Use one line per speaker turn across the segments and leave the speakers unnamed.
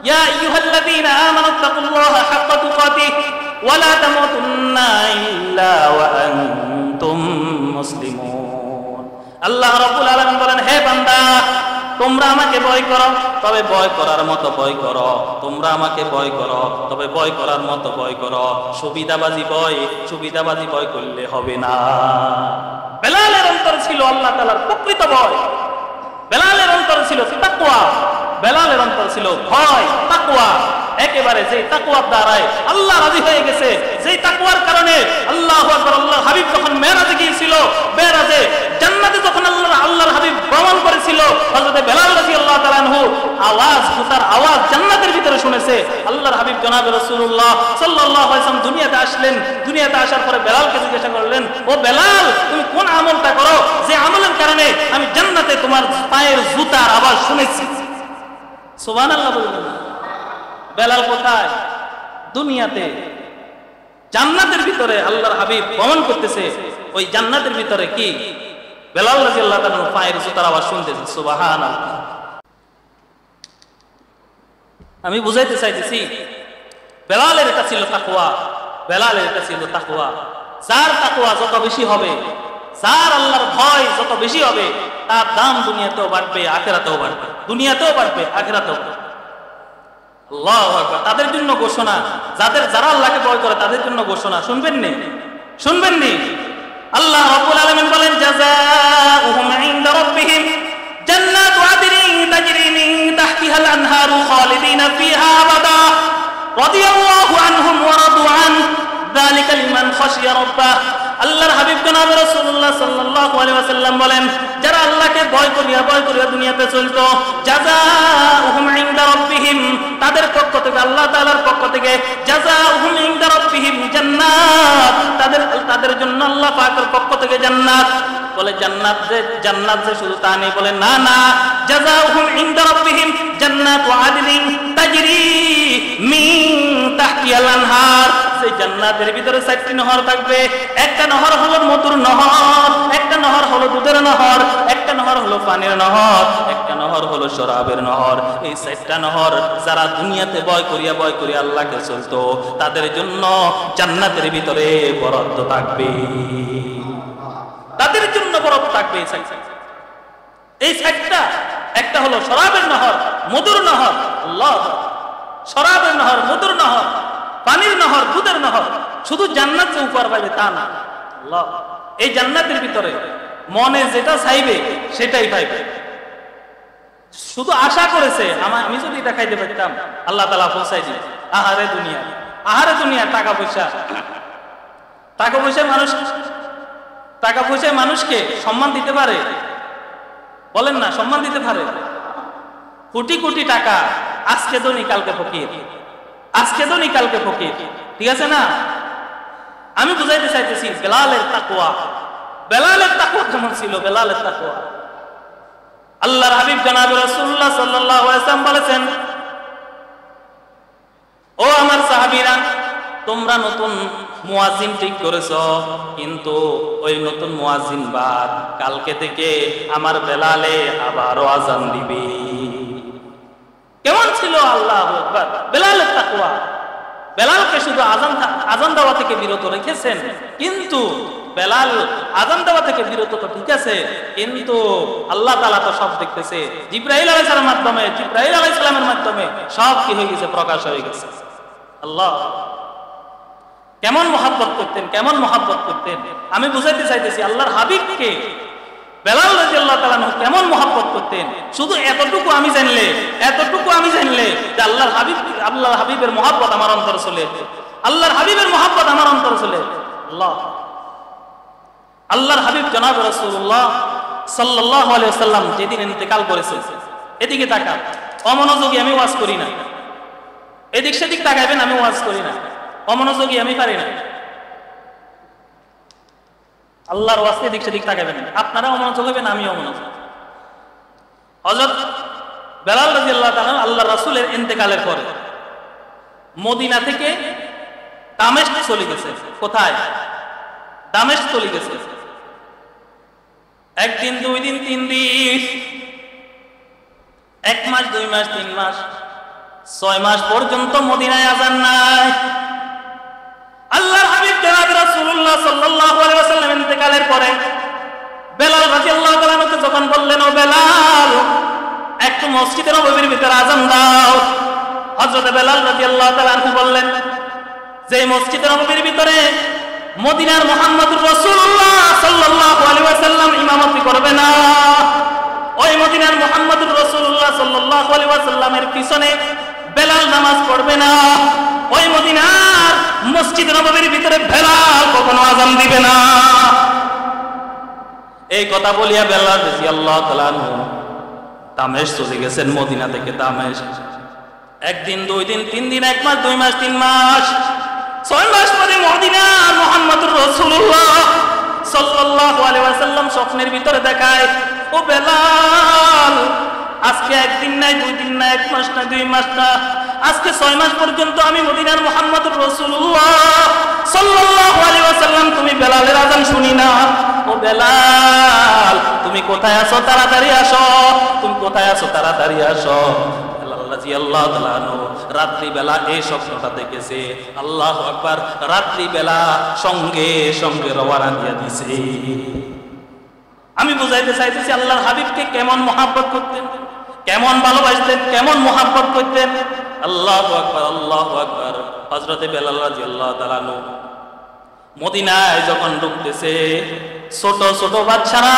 ইয়া আইয়ুহাল্লাযীনা আমানু তাকুল্লাহা হাক্কা তুকাতিহি ওয়া লা তামুতুন্না ইল্লা ওয়া আনতুম মুসলিমুন। আল্লাহ রাব্বুল আলামিন বলেন, হে বান্দা, তোমরা আমাকে ভয় করো, তবে ভয় করার মতো ভয় করো। তোমরা আমাকে ভয় করো, তবে ভয় করার মতো ভয় করো। সুবিধাবাজি ভয় করলে হবে না। বেলালের অন্তর ছিল আল্লাহ তাআলার প্রকৃত ভয়, বেলালের অন্তর ছিল তাকওয়া, বেলালের অন্তর ছিল ভয়, তাকওয়া। একেবারে যে তাকওয়ার দ্বারায় আল্লাহ রাজি হয়ে গেছে, যেই তাকওয়ার কারণে আল্লাহু আকবার, আল্লাহর হাবিব যখন মেরাজে গিয়েছিল, মেরাজে জান্নাতে যখন আল্লাহর হাবিব ভ্রমণ করেছিল, হযরত বেলাল রাদিয়াল্লাহু তাআলা আনহু আওয়াজ, জুতার আওয়াজ জান্নাতের ভিতরে শুনেছে। আল্লাহর হাবিব জনাবে রাসূলুল্লাহ সাল্লাল্লাহু আলাইহি ওয়াসাল্লাম দুনিয়াতে আসলেন। দুনিয়াতে আসার পরে বেলালকে জিজ্ঞাসা করলেন, ও বেলাল, তুমি কোন আমলটা করো যে আমলের কারণে আমি জান্নাতে তোমার পায়ের জুতার আওয়াজ শুনেছি? সুবহানাল্লাহ বললেন। বেলাল কোথায়? দুনিয়াতে। জান্নাতের ভিতরে আল্লাহর হাবিব ভ্রমণ করতেছে, ওই জান্নাতের ভিতরে কি বেলাল রাদিয়াল্লাহু তাআলা পায়ের জুতার আওয়াজ শুনতেছে। সুবহানাল্লাহ। আমি বুঝাইতে চাইতেছি, বেলালের এটা ছিল তাকওয়া, বেলালের এটা ছিল তাকওয়া। যার তাকওয়া যত বেশি হবে, যার আল্লাহর ভয় যত বেশি হবে, তার দাম দুনিয়াতেও বাড়বে, আখিরাতেও বাড়বে। দুনিয়াতেও বাড়বে, আখিরাতেও বাড়বে। আল্লাহু আকবার। তাদের জন্য ঘোষণা, যারা আল্লাহকে ভয় করে তাদের জন্য ঘোষণা। শুনবেন নি? আল্লাহ রাব্বুল আলামিন বলেন, জাযাউহুম ইনদা রাব্বিহিম জান্নাতু আদনিন তাজরি মিন তাহতিহাল আনহারু খালিদিনা ফিহা আবাদা রাদিয়াল্লাহু আনহুম ওয়া রাদু আন যালিকা লিমান খাশিয়া রাব্বাহ। আল্লাহর হাবিব জনাব রাসূলুল্লাহ সাল্লাল্লাহু আলাইহি ওয়াসাল্লাম বলেন, যারা আল্লাহকে ভয় করিয়া দুনিয়াতে চলতো, জাযাউহুম ইনদা রাব্বিহিম, তাদের পক্ষ থেকে, আল্লাহ তাআলার পক্ষ থেকে, জাযাউহুম ইনদা রাব্বিহিম জান্নাত, তাদের জন্য আল্লাহ পাকের পক্ষ থেকে জান্নাত। বলে জান্নাত যে শুধু তা নেই, বলে না, জাযাউহুম ইনদা রাব্বিহিম জান্নাতু আদনিন তাজরি মিন তাহতিহাল আনহার। সেই জান্নাতের ভিতরে 4টি নহর থাকবে। একটা নহর হলো মধুর নহর, একটা নহর হলো দুধের নহর, একটা নহর হলো পানির নহর, একটা নহর হলো শরাবের নহর। এই 4টা নহর যারা দুনিয়াতে ভয় করিয়া আল্লাহকে চলতো, তাদের জন্য জান্নাতের ভিতরে বরাদ্দ থাকবে, তাদের জন্য বরাদ্দ থাকবে। এই 4টা, একটা হলো শরাবের নহর, মধুর নহর, আল্লাহ, শরাবের নহর, মধুর নহর, পানির নহর, দুধের নহর। শুধু জান্নাত যে উপহার পাইবে তা না, আল্লাহ এই জান্নাতের ভিতরে মনে যেটা চাইবে সেটাই পাইবে। শুধু আশা করেছে, আমি যদি এটা খাইতে পারতাম, আল্লাহ তাআলা পৌঁছাই দিবে। আহারে দুনিয়া, টাকা পয়সা মানুষকে সম্মান দিতে পারে? বলেন না, সম্মান দিতে পারে? কোটি কোটি টাকা, আজকে ধনী কালকে ফকির, ঠিক আছে না? আমি বুঝাইতে চাইতেছি বেলালের তাকওয়া কেমন ছিল। বেলালের তাকওয়া, আল্লাহর হাবিব জনাব রাসূলুল্লাহ সাল্লাল্লাহু আলাইহি ওয়াসাল্লাম বলেছেন, ও আমার সাহাবীরা, তোমরা নতুন মুয়াজ্জিন ঠিক করেছো, কিন্তু ওই নতুন মুয়াজ্জিন বাদ কালকে থেকে আমার বেলালে আবারও আযান দিবে। কেমন ছিল আল্লাহু আকবার বেলালের তাকওয়া। বেলালকে শুধু আযান দেওয়া থেকে বিরত রেখেছেন, কিন্তু বেলাল আযান দেওয়া থেকে বিরত তো ঠিক আছে, কিন্তু আল্লাহ তাআলা তো সব দেখতেছে। জিবরাইল আলাইহিস সালামের মাধ্যমে সব কি হয়ে গেছে, প্রকাশ হয়ে গেছে। আল্লাহ কেমন মহব্বত করতেন। আমি বুঝাইতে চাইতেছি আল্লাহর হাবিবকে বেলাল রাদিয়াল্লাহু তাআলা আনহু কেমন মহব্বত করতেন। শুধু এতটুকু আমি জানলে যে আল্লাহর হাবিবের মহব্বত আমার অন্তরে চলে, আল্লাহর হাবিবের মহব্বত আমার অন্তরে চলে। আল্লাহর হাবিব জনাব রাসূলুল্লাহ সাল্লাল্লাহু আলাইহি ওয়াসাল্লাম যেদিন ইন্তেকাল করেছেন, এদিকে তাকান, অমনোযোগী আমি ওয়াজ করি না, এদিক সেদিক তাকাইবেন, আমি ওয়াজ করি না, অমনোযোগী আমি পারি না। আল্লাহর ওয়াজে এদিক সেদিক তাকাইবেন, আপনারা অমনোযোগ হবেন, আমি অমনোযোগ। হযরত বেলাল রাদিয়াল্লাহু তাআলা আল্লাহর রাসূলের ইন্তেকালের পরে মদিনা থেকে দামেস্ক চলে গেছে। কোথায়? দামেস্ক চলে গেছে। একদিন, 2 দিন, 3 দিন, 1 মাস, 2 মাস, 3 মাস 6 মাস পর্যন্ত মদিনায় আযান নাই। আল্লাহর হাবিব জনাব রাসূলুল্লাহ সাল্লাল্লাহু আলাইহি ওয়াসাল্লাম ইন্তেকালের পরে বেলাল রাদিয়াল্লাহু তাআলা আনহু যখন বললেন, ও বেলাল, একটু মসজিদে নববীর ভিতরে আযান দাও। হযরত বেলাল রাদিয়াল্লাহু তাআলা আনহু বললেন, যে মসজিদে নববীর ভিতরে মদিনার মুহাম্মদুর রাসূলুল্লাহ সাল্লাল্লাহু আলাইহি ওয়াসাল্লাম ইমামতি করবে না, ওই মদিনার মুহাম্মদুর রাসূলুল্লাহ সাল্লাল্লাহু আলাইহি ওয়াসাল্লামের পিছনে বেলাল নামাজ পড়বে না, ওই মদিনার মসজিদ নববীর ভিতরে বেলাল কখনো আযান দিবে না। এই কথা বলিয়া বেলাল রাদিয়াল্লাহু তাআলা আনহু দামেস্ক চলে গেছেন। মদিনা থেকে দামেস্ক 1 দিন 2 দিন 3 দিন 1 মাস 2 মাস 3 মাস 6 মাস পরে মদিনার মুহাম্মদুর রাসূলুল্লাহ সাল্লাল্লাহু আলাইহি ওয়াসাল্লাম স্বপ্নের ভিতরে দেখায়, ও বেলাল, আজকে 1 দিন নাই 2 দিন নাই 1 মাস না 2 মাস না, আজকে 6 মাস পর্যন্ত আমি মদিনার মুহাম্মদুর রাসূলুল্লাহ সাল্লাল্লাহু আলাইহি ওয়াসাল্লাম তুমি বেলালের আযান শুনি না। ও বেলাল, তুমি কোথায় আছো? তাড়াতাড়ি আসো, তুমি কোথায় আছো? তাড়াতাড়ি আসো। বেলাল রাদিয়াল্লাহু তাআলা আনহু রাত্রি বেলা এই স্বপ্নটা দেখেছে। আল্লাহু আকবার। রাত্রি বেলা সঙ্গে সঙ্গে রওনা দিয়ে দিয়েছে। আমি বুঝাইতে চাইতেছি আল্লাহর হাবিবকে কেমন মহব্বত করতেন, কেমন ভালোবাসতেন, কেমন মহব্বত করতেন। আল্লাহু আকবার, আল্লাহু আকবার। হযরত বেলাল রাদিয়াল্লাহু তাআলা আনহু মদিনায় যখন ঢুকতেছে, ছোট ছোট বাচ্চারা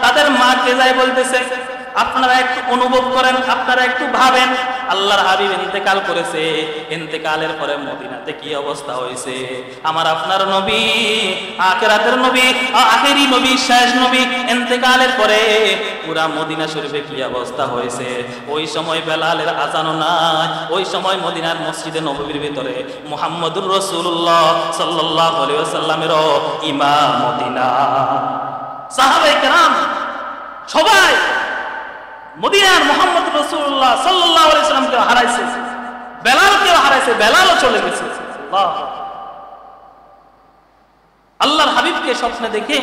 তাদের মাকে যায় বলতেছে, আপনারা একটু অনুভব করেন, আপনারা একটু ভাবেন, আল্লাহর হাবিব ইন্তেকাল করেছে, ইন্তেকালের পরে মদিনাতে কি অবস্থা হয়েছে। আমার আপনার নবী, আখিরাতের নবী, আখেরি নবী, শেষ নবী ইন্তেকালের পরে পুরা মদিনা শরীফে কি অবস্থা হয়েছে। ওই সময় বেলালের আযানও নাই, ওই সময় মদিনার মসজিদে নববীর ভিতরে মুহাম্মদুর রাসূলুল্লাহ সাল্লাল্লাহু আলাইহি ওয়াসাল্লামেরও ইমামতি না। সাহাবায়ে কেরাম সবাই মদিনার মুহাম্মদ রাসূলুল্লাহ সাল্লাল্লাহু আলাইহি ওয়াসাল্লামকে হারাইছে, বেলালকেও হারাইছে, বেলালও চলে গেছে। আল্লাহর হাবিবকে স্বপ্নে দেখে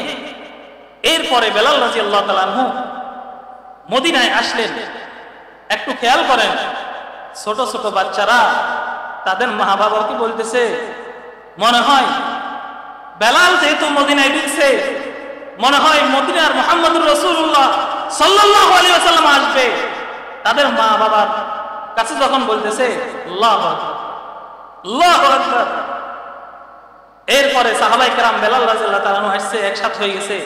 এরপরে বেলাল রাদিয়াল্লাহু তাআলা আনহু মদিনায় আসলেন। একটু খেয়াল করেন, ছোট ছোট বাচ্চারা তাদের মা বাবাকে বলতেছে, মনে হয় বেলাল যেহেতু মদিনায় ঢুকছে, মনে হয় মদিনার মুহাম্মদুর রাসূলুল্লাহ সাল্লাল্লাহু আলাইহি ওয়াসাল্লাম আসবে। তাদের মা বাবার কাছে যখন বলতেছে, আল্লাহু আকবার, আল্লাহু আকবার। এরপরে সাহাবায়ে কেরাম বেলাল রাদিয়াল্লাহু তাআলা আনহু আসছে, একসাথে হয়ে গেছে।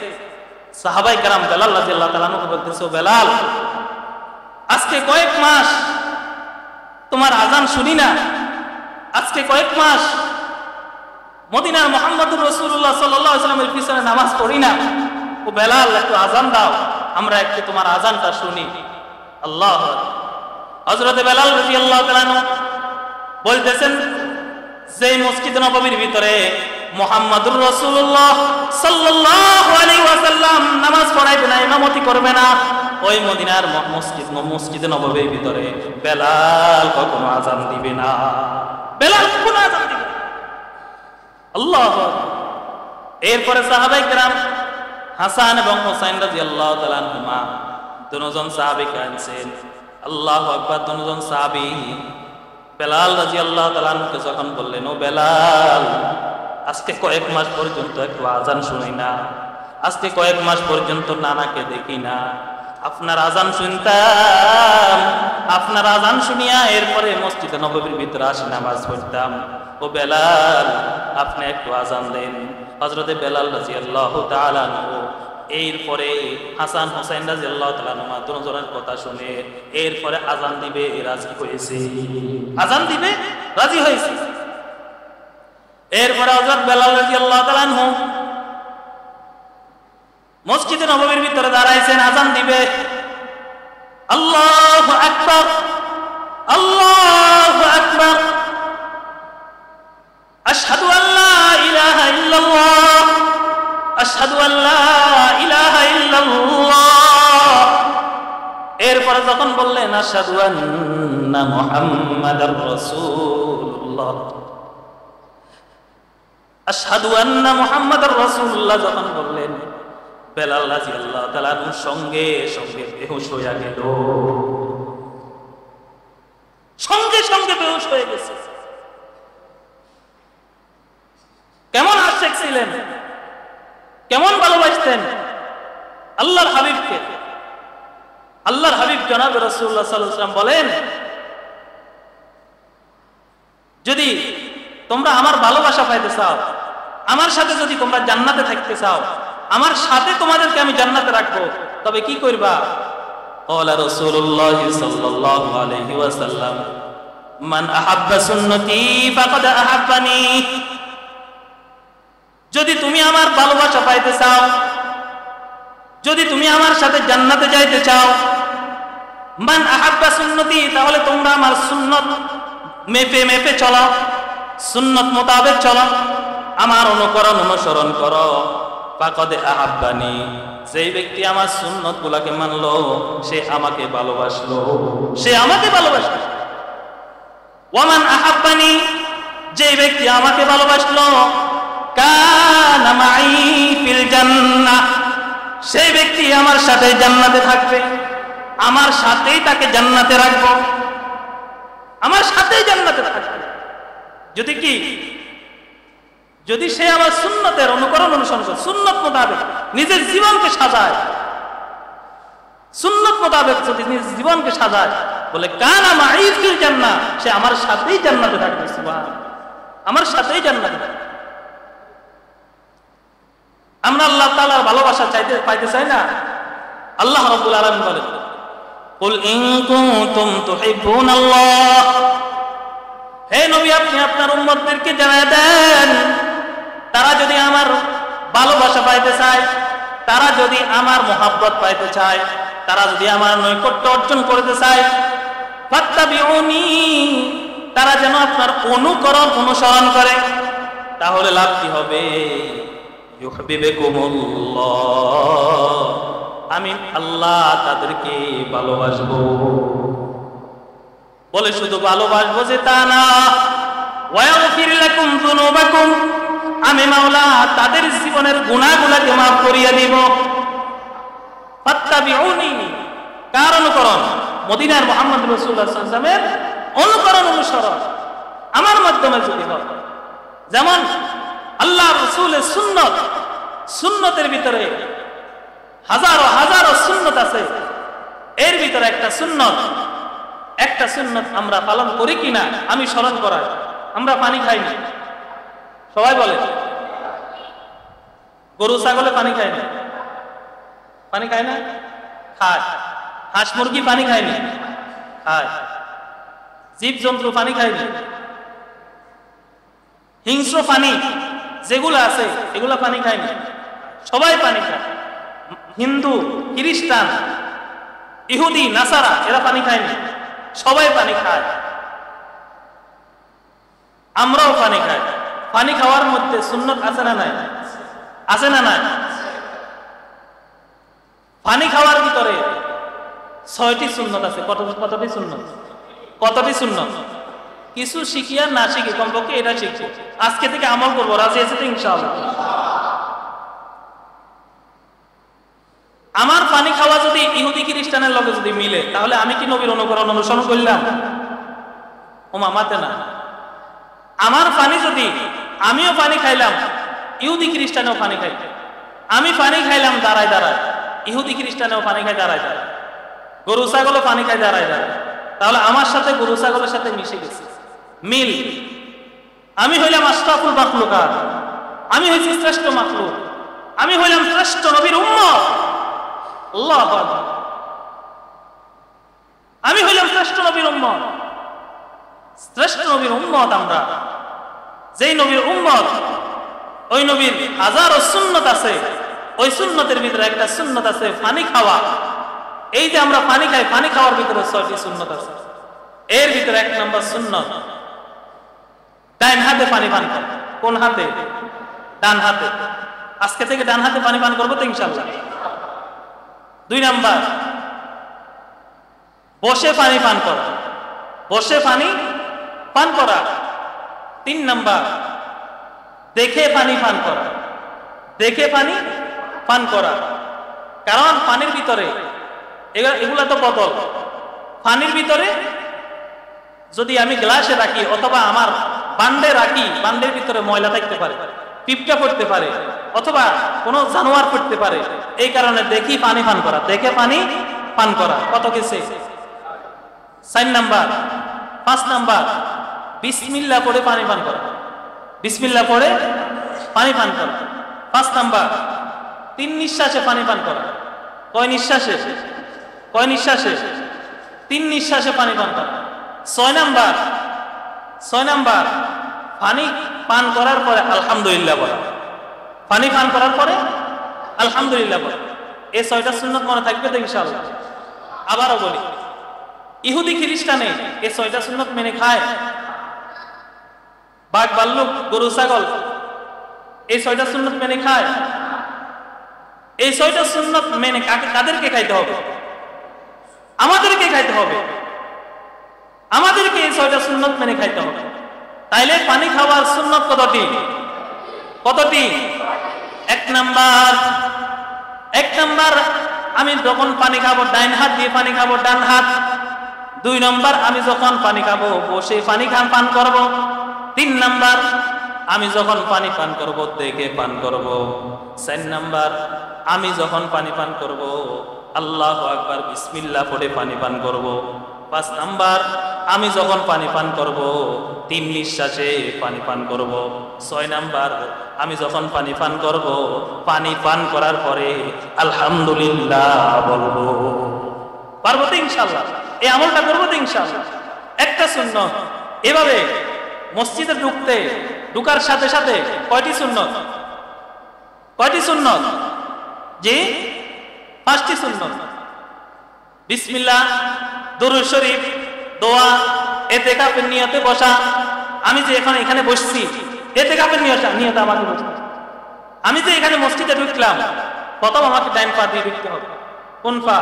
সাহাবায়ে কেরাম বেলাল রাদিয়াল্লাহু তাআলা আনহুকে বলতেছে, বেলাল, আজকে কয়েক মাস তোমার আযান শুনি না, আজকে কয়েক মাস মদিনার মুহাম্মদুর রাসূলুল্লাহ সাল্লাল্লাহু আলাইহি ওয়াসাল্লামের পিছনে নামাজ পড়ি না। ও বেলাল, একটু আযান দাও, আমরা একটু তোমার আযানটা শুনি। আল্লাহু আকবার। হযরত বেলাল রাদিয়াল্লাহু তাআলা আনহু বলতেছেন, যে মসজিদ নববীর ভিতরে মুহাম্মদুর রাসূলুল্লাহ সাল্লাল্লাহু আলাইহি ওয়াসাল্লাম নামাজ পড়াইবে না, ইমামতি করবে না, ওই মদিনার মসজিদ নববীর ভিতরে বেলাল কখনো আযান দিবে না, বেলাল কখনো আযান দিবে না। আল্লাহু আকবার। এরপরে সাহাবায়ে কেরাম হাসান এবং হুসাইন রাদিয়াল্লাহু তাআলা আনহুমা দুজন সাহাবীকে আনছেন। আল্লাহু আকবার। দুজন সাহাবী বেলাল রাদিয়াল্লাহু তাআলা আনহুকে যখন বললেন, ও বেলাল, আজকে কয়েক মাস পর্যন্ত একটু আযান শুনি না, আজকে কয়েক মাস পর্যন্ত নানাকে দেখি না, আপনার আযান শুনতাম, আপনার আযান শুনিয়া এরপরে মসজিদে নববীর ভিতরে আসি নামাজ পড়তাম। ও বেলাল, আপনি একটু আযান দেন। হযরতে বেলাল রাদিয়াল্লাহু তাআলা আনহু এরপরে হাসান হুসাইন রাদিয়াল্লাহু তাআলা আনহুমা দুজনের কথা শুনে এরপরে আযান দিবে রাজি হয়েছে, আযান দিবে রাজি হয়েছে। এরপরে হযরত বেলাল রাদিয়াল্লাহু তাআলা আনহু মসজিদে নববীর ভিতরে দাঁড়াইছেন, আযান দিবে। আল্লাহু আকবার, আল্লাহু আকবার, আশহাদু আল্লা ইলাহা ইল্লাল্লাহ, আশহাদু আল্লা ইলাহা ইল্লাল্লাহ। এরপরে যখন বললেন আশহাদু আন্না মুহাম্মাদার রাসূলুল্লাহ, আশহাদু আন্না মুহাম্মাদার রাসূলুল্লাহ যখন বললেন, বেলাল রাদিয়াল্লাহু তাআলা সঙ্গে সঙ্গে বেহুশ হয়ে গেল, সঙ্গে সঙ্গে বেহুশ হয়ে গেছে। কেমন আশিক ছিলেন, কেমন ভালোবাসতেন আল্লাহর হাবিবকে। আল্লাহর হাবিব জনাব রাসূলুল্লাহ সাল্লাল্লাহু আলাইহি ওয়াসাল্লাম বলেন, যদি তোমরা আমার ভালোবাসা পাইতে চাও, আমার সাথে যদি তোমরা জান্নাতে থাকতে চাও, আমার সাথে তোমাদেরকে আমি জান্নাতে রাখবো, তবে কি করবা? ক্বালা রাসূলুল্লাহ সাল্লাল্লাহু আলাইহি ওয়াসাল্লাম, মান আহাব্বা সুন্নতি ফাকাদ আহাব্বানি। যদি তুমি আমার ভালোবাসা পাইতে চাও, যদি তুমি আমার সাথে জান্নাতে যাইতে চাও, মান আহাব্বা সুন্নতি, তাহলে তোমরা আমার সুন্নত মেপে মেপে চলো, সুন্নত মোতাবেক চলো, আমার অনুকরণ অনুসরণ করো। ফাকাদ আহাব্বানি, যেই ব্যক্তি আমার সুন্নত গুলাকে মানলো, সে আমাকে ভালোবাসলো, সে আমাকে ভালোবাসলো। ওয়ামান আহাব্বানি, যেই ব্যক্তি আমাকে ভালোবাসলো, কানা মাই ফিল জান্নাহ, সেই ব্যক্তি আমার সাথে জান্নাতে থাকবে, আমার সাথেই তাকে জান্নাতে রাখবো, আমার সাথেই জান্নাতে থাকবে। যদি কি, যদি সে আমার সুন্নতের অনুকরণ অনুসরণ করে, সুন্নত মোতাবেক নিজের জীবনকে সাজায়, সুন্নত মোতাবেক যদি নিজের জীবনকে সাজায়, বলে কানা মাই ফিল জান্নাহ, সে আমার সাথেই জান্নাতে থাকবে। সুবহান, আমার সাথেই জান্নাতে থাকবে। আমরা আল্লাহ তাআলার ভালোবাসা পাইতে চাই না? আল্লাহ রাব্বুল আলামিন বলেন, কুল ইন কুনতুম তুহিব্বুনাল্লাহ, হে নবী আপনি আপনার উম্মতদেরকে জানায় দেন, তারা যদি আমার ভালোবাসা পাইতে চায়, তারা যদি আমার মহব্বত পাইতে চায়, তারা যদি আমার নৈকট্য অর্জন করতে চায়, ফাত্তাবিউনি, তারা যেন আপনার অনুকরণ অনুসরণ করে। তাহলে লাভ কি হবে? ইউহিব্বুকুমুল্লাহ, আমি আল্লাহ তাদেরকে ভালোবাসবো। বলে শুধু ভালোবাসবো যে তা না, ওয়াগফির লাকুম যুনুবাকুম, আমি মাওলা তাদের জীবনের গুনাহগুলোকে মাফ করিয়ে দিব। ফাত্তাবিউনি, কার অনুকরণ? মদিনার মুহাম্মদ রাসূলুল্লাহ সাল্লাল্লাহু আলাইহি ওয়াসাল্লামের অনুকরণ অনুসরণ আমার মাধ্যমে যদি হয়। যেমন আল্লাহ রাসূলের সুন্নত, সুন্নতের ভিতরে হাজারো হাজারো সুন্নত আছে, এর ভিতরে একটা সুন্নত আমরা পালন করি কিনা আমি স্মরণ করাই। আমরা পানি খাই না, সবাই বলে। গরু ছাগলে পানি খায় না, পানি খায় না? খায়। হাঁস মুরগি পানি খায়নি? খায়। জীব জন্তু পানি খায়নি? হিংস্র পানি যেগুলো আছে এগুলা পানি খায়নি? সবাই পানি খায়। হিন্দু, খ্রিস্টান, ইহুদি, নাসারা এরা পানি খায়নি? সবাই পানি খায়। আমরাও পানি খাই। পানি খাওয়ার মধ্যে সুন্নত আছে না নাই? আছে না নাই? পানি খাওয়ার ভিতরে 6টি সুন্নত আছে। কতটি সুন্নত? কতটি সুন্নত? কিছু শিখি আর না শিখি, কমপক্ষে এটা শিখছি। আজকে থেকে আমল করবো, রাজি আছে তো ইনশাআল্লাহ? আমার পানি খাওয়া যদি ইহুদি খ্রিস্টানের লগে যদি মিলে, তাহলে আমি কি নবীর অনুকরণ অনুসরণ করলাম? ও মামাতে না। আমার পানি যদি, আমিও পানি খাইলাম, ইহুদি খ্রিস্টানেও পানি খাই, আমি পানি খাইলাম দাঁড়ায় দাঁড়ায়, ইহুদি খ্রিস্টানেও পানি খাই দাঁড়ায় দাঁড়ায়, গরু ছাগলও পানি খাই দাঁড়ায় দাঁড়ায়, তাহলে আমার সাথে গরু ছাগলের সাথে মিশে গেছে, মিল। আমি হইলাম আশরাফুল মাখলুকাত, আমি হইছি শ্রেষ্ঠ মাখলুক, আমি হইলাম শ্রেষ্ঠ নবীর উম্মত। আল্লাহু আকবার। আমি হইলাম শ্রেষ্ঠ নবীর উম্মত, শ্রেষ্ঠ নবীর উম্মত আমরা। যেই নবীর উম্মত, ওই নবীর হাজারো সুন্নত আছে, ওই সুন্নতের ভিতরে একটা সুন্নত আছে পানি খাওয়া। এই যে আমরা পানি খাই, পানি খাওয়ার ভিতরে 6টি সুন্নত আছে। এর ভিতরে 1 নম্বর সুন্নত, ডান হাতে পানি পান করা। কোন হাতে? ডান হাতে। আজকে থেকে ডান হাতে পানি পান করবো তো ইনশাআল্লাহ। 2 নাম্বার, বসে পানি পান করা, বসে পানি পান করা। 3 নাম্বার, দেখে পানি পান করা, দেখে পানি পান করা। কারণ পানির ভিতরে এগুলা তো বদল, পানির ভিতরে যদি আমি গ্লাসে রাখি অথবা আমার বান্ডে রাখি, বান্ডের ভিতরে ময়লা থাকতে পারে, পিঁপড়া পড়তে পারে, অথবা কোনো জানোয়ার পড়তে পারে, এই কারণে দেখি পানি পান করা, দেখে পানি পান করা। কত গেছে? 4 নাম্বার। 5 নাম্বার, বিসমিল্লাহ পড়ে পানি পান করা, বিসমিল্লাহ পড়ে পানি পান করা। 5 নাম্বার, 3 নিঃশ্বাসে পানি পান করা। কয় নিঃশ্বাসে? কয় নিঃশ্বাসে? 3 নিঃশ্বাসে পানি পান করা। 6 নাম্বার, 6 নাম্বার, পানি পান করার পরে আলহামদুলিল্লাহ বলা। পানি পান করার পরে আলহামদুলিল্লাহ বলা। এই 6টা সুন্নত মনে থাকবে তো ইনশাআল্লাহ? আবারও বলি, ইহুদি খ্রিস্টানে এই 6টা সুন্নত মেনে খায়। বাঘ ভাল্লুক গরু ছাগল এই 6টা সুন্নত মেনে খায়। এই 6টা সুন্নত মেনে কাদেরকে খাইতে হবে? আমাদেরকে খাইতে হবে। আমাদেরকে এই 6টা সুন্নত মেনে খাইতে হবে। তাইলে পানি খাওয়ার সুন্নত কতটি? কতটি? 1 নাম্বার, 1 নাম্বার, আমি যখন পানি খাবো ডাইন হাত দিয়ে পানি খাবো, ডান হাত। 2 নাম্বার, আমি যখন পানি খাবো বসে পানি পান করব। 3 নাম্বার, আমি যখন পানি পান করব দেখে পান করব। 4 নাম্বার, আমি যখন পানি পান করব আল্লাহু আকবার বিসমিল্লাহ পড়ে পানি পান করব। 5 নাম্বার, আমি যখন পানি পান করব 3 নিঃশ্বাসে পানি পান করব। 6 নাম্বার, আমি যখন পানি পান করব পানি পান করার পরে আলহামদুলিল্লাহ বলবো। পারবো তো ইনশাআল্লাহ? এই আমলটা করবো তো ইনশাআল্লাহ? একটা সুন্নত। এভাবে মসজিদে ঢুকার সাথে সাথে কয়টি সুন্নত? কয়টি সুন্নত? জি, 5টি সুন্নত। বিসমিল্লাহ, দুরূদ শরীফ, দোয়া, ইতিকাফের নিয়তে বসা। আমি যে এখানে বসছি ইতিকাফের নিয়তে আমাকে বসতে। আমি যে এখানে মসজিদে ঢুকলাম প্রথম আমাকে ডান পা দিয়ে ঢুকতে হবে। কোন পা?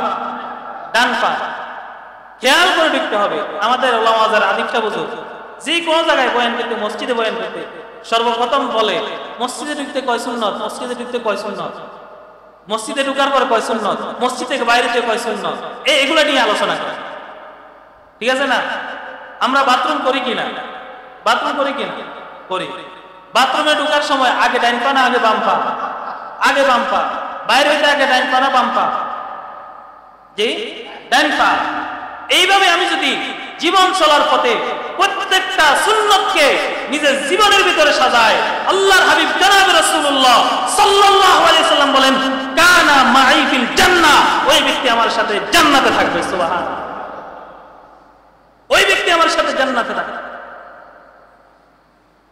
ডান পা। খেয়াল করে ঢুকতে হবে। আমাদের ওলামাদের আদিবটা বুঝুন, যে কোনো জায়গায় বয়ান করতে, মসজিদে বয়ান করতে সর্বপ্রথম বলে মসজিদে ঢুকতে কয় সুন্নত, মসজিদে ঢুকতে কয় সুন্নত, মসজিদে ঢুকার পর কয় সুন্নত, মসজিদ থেকে বাইরে থেকে কয় সুন্নত, এগুলো নিয়ে আলোচনা করে। ঠিক আছে না? আমরা বাথরুম করি কিনা? বাথরুম করি কিনা? করি। বাথরুমে ঢুকার সময় আগে ডাইন পা না আগে বাম পা? আগে বাম পা। বাইরে হইতে আগে ডাইন পা না বাম পা? জি, ডাইন পা। এইভাবে আমি যদি জীবন চলার পথে প্রত্যেকটা সুন্নতকে নিজের জীবনের ভিতরে সাজায়, আল্লাহর হাবিব জনাব রাসূলুল্লাহ সাল্লাল্লাহু আলাইহি সাল্লাম বলেন, কানা মাই ফিল জান্নাহ, ওই ব্যক্তি আমার সাথে জান্নাতে থাকবে। সুবহানাল্লাহ। ওই ব্যক্তি আমার সাথে জান্নাতে থাকবে।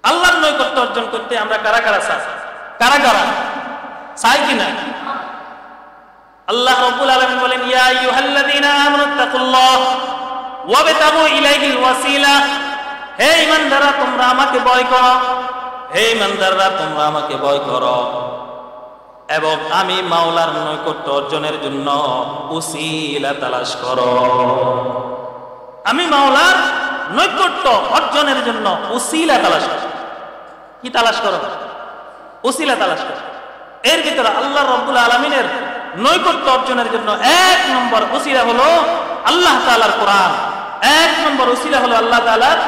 আল্লাহর নৈকট্য অর্জন করতে আমরা কারা কারা চাই? কারা কারা চাই কিনা? আল্লাহ রাব্বুল আলামিন বলেন, ইয়া আইয়ুহাল্লাযীনা আমানুত্তাকুল্লাহ ওয়াবতাগু ইলাইহিল ওয়াসিলা। হে ঈমানদাররা, তোমরা আমাকে ভয় করো। হে ঈমানদাররা, তোমরা আমাকে ভয় করো এবং আমি মাওলার নৈকট্য অর্জনের জন্য উসিলা তালাশ করো। আমি মাওলার নৈকট্য অর্জনের জন্য উসিলা তালাশ করো। কি তালাশ করো? উসিলা তালাশ করো। এর ভিতরে আল্লাহ রাব্বুল আলামিনের নৈকট্য অর্জনের জন্য 1 নম্বর উসিলা হলো আল্লাহ তাআলার কোরআন। 1 নম্বর উসিলা হলো আল্লাহ তাআলার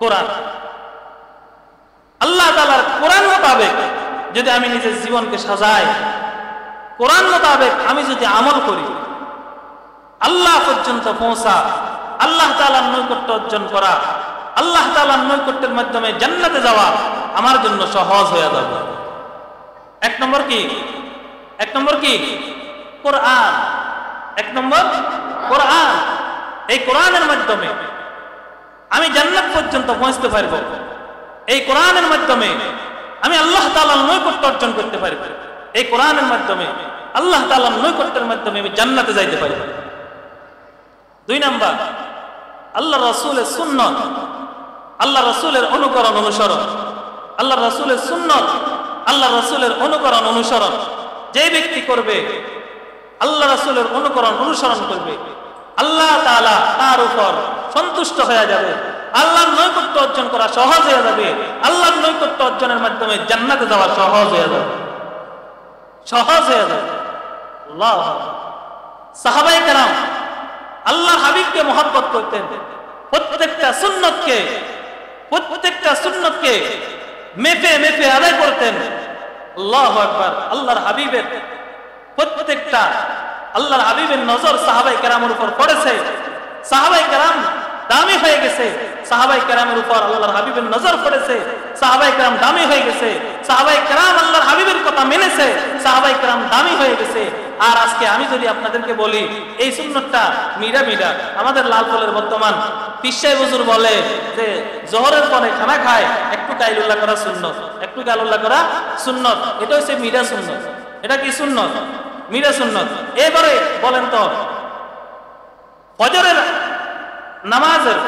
কোরআন। আল্লাহ তাআলার কোরআন মোতাবেক যদি আমি নিজের জীবনকে সাজাই, কোরআন মোতাবেক আমি যদি আমল করি, আল্লাহ পর্যন্ত পৌঁছা, আল্লাহ তাআলার নৈকট্য অর্জন করা, আল্লাহ তাআলার নৈকট্যের মাধ্যমে জান্নাতে যাওয়া আমার জন্য সহজ হয়ে যাবে। 1 নম্বর কি? 1 নম্বর কি? কোরআন। 1 নম্বর কোরআন। এই কোরআনের মাধ্যমে আমি জান্নাত পর্যন্ত পৌঁছতে পারবো। এই কোরআনের মাধ্যমে আমি আল্লাহ তাআলার নৈকট্য অর্জন করতে পারবো। এই কোরআনের মাধ্যমে আল্লাহ তাআলার নৈকট্যের মাধ্যমে আমি জান্নাতে যাইতে পারবো। 2 নাম্বার, আল্লাহ রাসূলের সুন্নাত, আল্লাহ রাসূলের অনুকরণ অনুসরণ। আল্লাহ রাসূলের সুন্নাত, আল্লাহ রাসূলের অনুকরণ অনুসরণ যে ব্যক্তি করবে, আল্লাহ রাসূলের অনুকরণ অনুসরণ করবে, আল্লাহ তাআলা তার উপর সন্তুষ্ট হয়ে যাবে। আল্লাহর নৈকট্য অর্জন করা সহজ হয়ে যাবে। আল্লাহর নৈকট্য অর্জনের মাধ্যমে জান্নাতে যাওয়া সহজ হয়ে যাবে। সহজ হয়ে যাবে। আল্লাহ। সাহাবায়ে কেরাম আল্লাহর হাবিবকে মহব্বত করতেন, প্রত্যেকটা সুন্নতকে মেপে মেপে আদায় করতেন। আল্লাহু আকবার। আল্লাহর হাবিবের নজর সাহাবায়ে কেরামের উপর পড়েছে। সাহাবায়ে কেরাম দামি হয়ে গেছে। সাহাবায়ে কেরামের উপর আল্লাহর হাবিবের নজর পড়েছে। সাহাবায়ে কেরাম দামি হয়ে গেছে। সাহাবায়ে কেরাম আল্লাহর হাবিবের কথা মেনেছে। সাহাবায়ে কেরাম দামি হয়ে গেছে। আর আজকে আমি যদি আপনাদেরকে বলি এই সুন্নতটা মিডা আমাদের লালফলের বর্তমান পীর সাহেব হুজুর বলে যে জোহরের পরে খানা খায় একটু কাইলুল্লাহ করা সুন্নত, একটু কাইলুল্লাহ করা সুন্নত। এটা হচ্ছে মিডা সুন্নত। এটা কি সুন্নত? মিডা সুন্নত। এবারে বলেন তো ফজরের নামাজের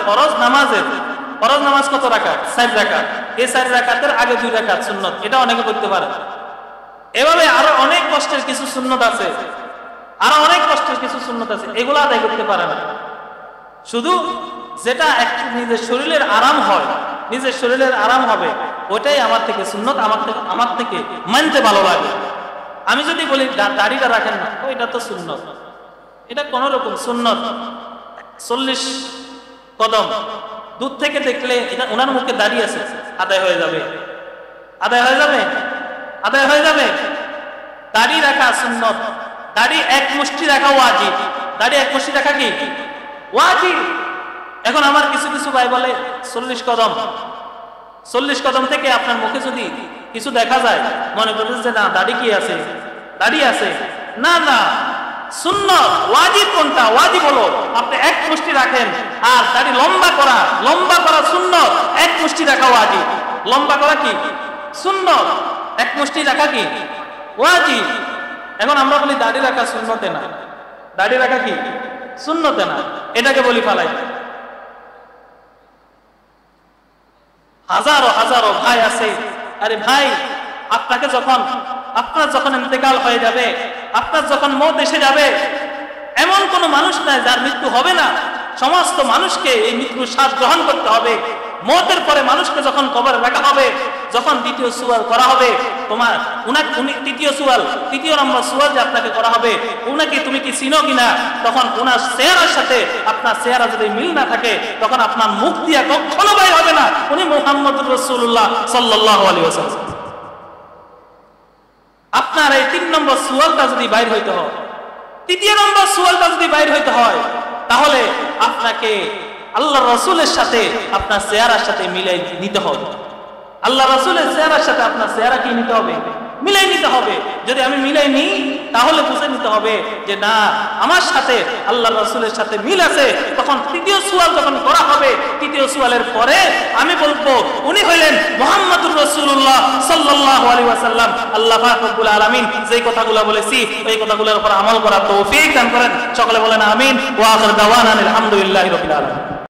ফরজ নামাজ কত রাকাত? 4 রাকাত। এই 4 রাকাতের আগে 2 রাকাত সুন্নত। এটা অনেকে করতে পারে। এভাবে আরো অনেক কষ্টের কিছু সুন্নত আছে, এগুলো আদায় করতে পারে না। শুধু যেটা একটু নিজের শরীরের আরাম হবে ওটাই আমার থেকে সুন্নত, আমার থেকে মানতে ভালো লাগে। আমি যদি বলি দাড়িটা রাখেন না, এটা তো সুন্নত, এটা কোন রকম সুন্নত। 40 কদম দূর থেকে দেখলে এটা ওনার মুখে দাঁড়িয়ে আছে, আদায় হয়ে যাবে। দাড়ি রাখা সুন্নত, দাড়ি এক মুষ্টি রাখা ওয়াজিব। দাড়ি এক মুষ্টি রাখা কি ওয়াজিব? এখন আমার কিছু ভাই বলে 40 কদম থেকে আপনার মুখে যদি কিছু দেখা যায় মনে করবেন যে না দাড়ি কি আছে, দাড়ি আছে। না, সুন্নত ওয়াজিব কোনটা? ওয়াজিব হলো আপনি এক মুষ্টি রাখেন। আর দাড়ি লম্বা করা সুন্নত, এক মুষ্টি রাখা ওয়াজিব। লম্বা করা কি সুন্নত, এক মুষ্টি রাখা কি ওয়াজিব। এখন আমরা বলি দাড়ি রাখা সুন্নতে না, দাড়ি রাখা কি সুন্নতে না, এটাকে বলি ফালাই। হাজারো ভাই আছে, আরে ভাই আপনার যখন ইন্তেকাল হয়ে যাবে, আপনার যখন মওত এসে যাবে, এমন কোন মানুষ নাই যার মৃত্যু হবে না। সমস্ত মানুষকে এই মৃত্যুর স্বাদ গ্রহণ করতে হবে। মওতের পরে মানুষকে যখন কবরে রাখা হবে, যখন দ্বিতীয় সুয়াল করা হবে, তৃতীয় নম্বর সুয়াল যে আপনাকে করা হবে, উনাকে তুমি কি চিনো কিনা, তখন উনার চেহারার সাথে আপনার চেহারা যদি মিল না থাকে তখন আপনার মুখ দিয়ে কখনো বাইর হবে না উনি মুহাম্মদুর রাসূলুল্লাহ সাল্লাল্লাহু আলাইহি ওয়াসাল্লাম। আপনার এই 3 নম্বর সুয়ালটা যদি বাইর হইতে হয়, তৃতীয় নম্বর সুয়ালটা যদি বাইর হইতে হয়, তাহলে আপনাকে আল্লাহ রাসূলের সাথে আপনার চেহারার সাথে মিলাই নিতে হবে। আল্লাহ রাসূলের চেহারার সাথে আপনার চেহারা কি নিতে হবে? মিলাই নিতে হবে। যদি আমি মিলাই নিই তাহলে বুঝে নিতে হবে যে না আমার সাথে আল্লাহ রাসূলের সাথে মিল আছে। তখন তৃতীয় সুয়াল যখন করা হবে, তৃতীয় সুয়ালের পরে আমি বলবো উনি হইলেন মুহাম্মদুর রাসূলুল্লাহ সাল্লাল্লাহু আলাইহি ওয়াসাল্লাম। আল্লাহ পাক রব্বুল আলামিন যেই কথাগুলো বলেছি ওই কথাগুলোর উপর আমল করার তৌফিক দান করেন। সকলে বলেন আমিন। ওয়া আখির দাওয়ানা আলহামদুলিল্লাহি রাব্বিল আলামিন।